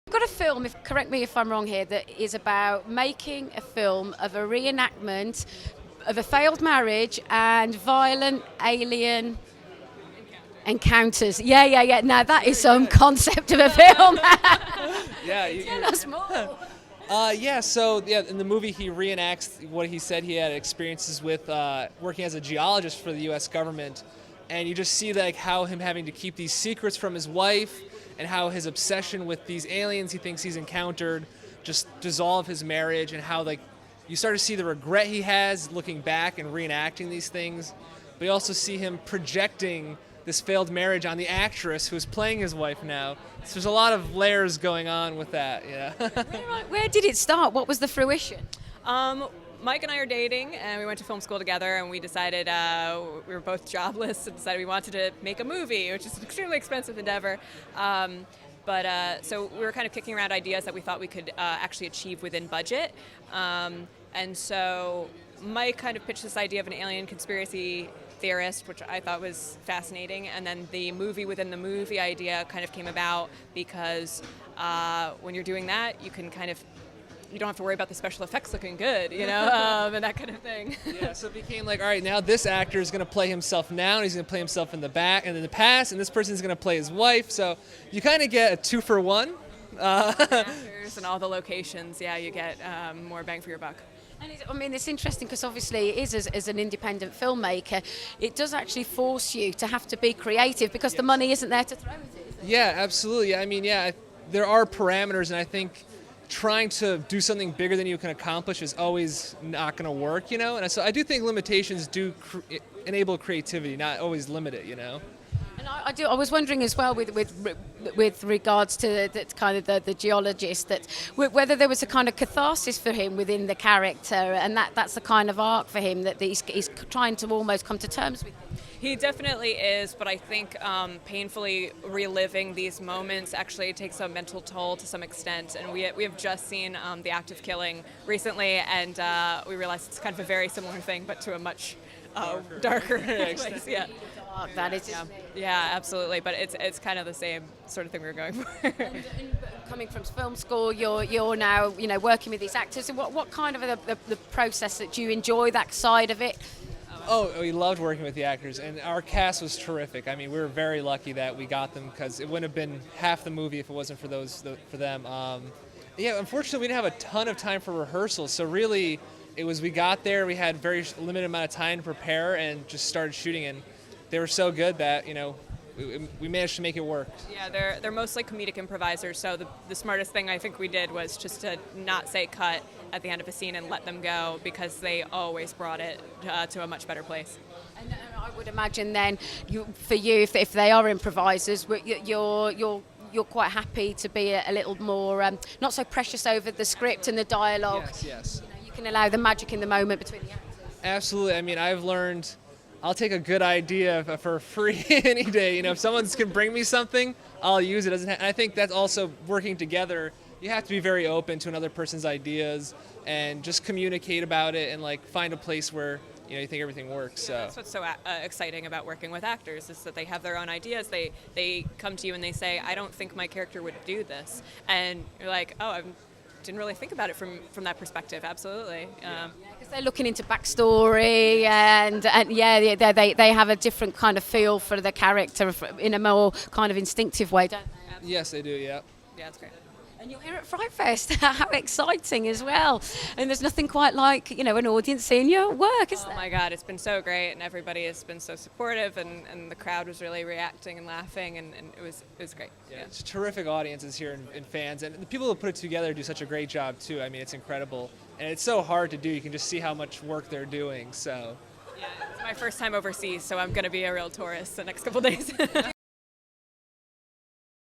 I've got a film, correct me if I'm wrong here, that is about making a film of a reenactment of a failed marriage and violent alien encounters. Yeah. Now that is some concept of a film. Tell us more. In the movie he reenacts what he said he had experiences with working as a geologist for the U.S. government, and you just see like how him having to keep these secrets from his wife, and how his obsession with these aliens he thinks he's encountered just dissolve his marriage, and how like you start to see the regret he has looking back and reenacting these things, but you also see him projecting this failed marriage on the actress who's playing his wife now. So there's a lot of layers going on with that, yeah. Where did it start? What was the fruition? Mike and I are dating, and we went to film school together, and we decided we were both jobless and decided we wanted to make a movie, which is an extremely expensive endeavor. So we were kind of kicking around ideas that we thought we could actually achieve within budget. And so Mike kind of pitched this idea of an alien conspiracy theorist, which I thought was fascinating, and then the movie within the movie idea kind of came about because when you're doing that, you don't have to worry about the special effects looking good, and that kind of thing. Yeah, so it became like, all right, now this actor is going to play himself now, and he's going to play himself in the back and in the past, and this person's going to play his wife. So you kind of get a 2-for-1. Actors and all the locations, you get more bang for your buck. And it's interesting because obviously it is, as an independent filmmaker, it does actually force you to have to be creative because the money isn't there to throw at it. Yeah, absolutely. There are parameters, and I think trying to do something bigger than you can accomplish is always not going to work, And so I do think limitations do enable creativity, not always limit it, And I was wondering as well with regards to the geologist, that whether there was a kind of catharsis for him within the character, and that's the kind of arc for him that he's trying to almost come to terms with. He definitely is, but I think painfully reliving these moments actually takes a mental toll to some extent. And we have just seen The Act of Killing recently, and we realized it's kind of a very similar thing, but to a much darker place. Yeah. That is. Yeah, absolutely. But it's kind of the same sort of thing we were going for. And coming from film school, you're now working with these actors. And what kind of the process that do you enjoy that side of it? Oh, we loved working with the actors, and our cast was terrific. I mean, we were very lucky that we got them because it wouldn't have been half the movie if it wasn't for them. Unfortunately, we didn't have a ton of time for rehearsals, so really, we got there, we had very limited amount of time to prepare, and just started shooting. And they were so good that we managed to make it work. Yeah, they're mostly comedic improvisers, so the smartest thing I think we did was just to not say cut at the end of a scene and let them go, because they always brought it to a much better place. And I would imagine then, if they are improvisers, you're quite happy to be a little more not so precious over the script and the dialogue. Yes. You can allow the magic in the moment between the actors. Absolutely. I mean, I've learned I'll take a good idea for free any day. If someone can bring me something, I'll use it. And I think that's also working together. You have to be very open to another person's ideas and just communicate about it and find a place where you think everything works. So that's what's so exciting about working with actors, is that they have their own ideas. They come to you and they say, "I don't think my character would do this," and you're like, "Oh, I didn't really think about it from that perspective." Absolutely. Because they're looking into backstory and they have a different kind of feel for the character in a more kind of instinctive way, don't they? Absolutely. Yes, they do. Yeah. Yeah, it's great. And you're here at FrightFest. How exciting as well. And there's nothing quite like, an audience seeing your work, is there? Oh my God, it's been so great, and everybody has been so supportive, and the crowd was really reacting and laughing, and it was great. Yeah, it's terrific audiences here and fans, and the people who put it together do such a great job too. I mean, it's incredible, and it's so hard to do. You can just see how much work they're doing. So. Yeah, it's my first time overseas, so I'm going to be a real tourist the next couple days.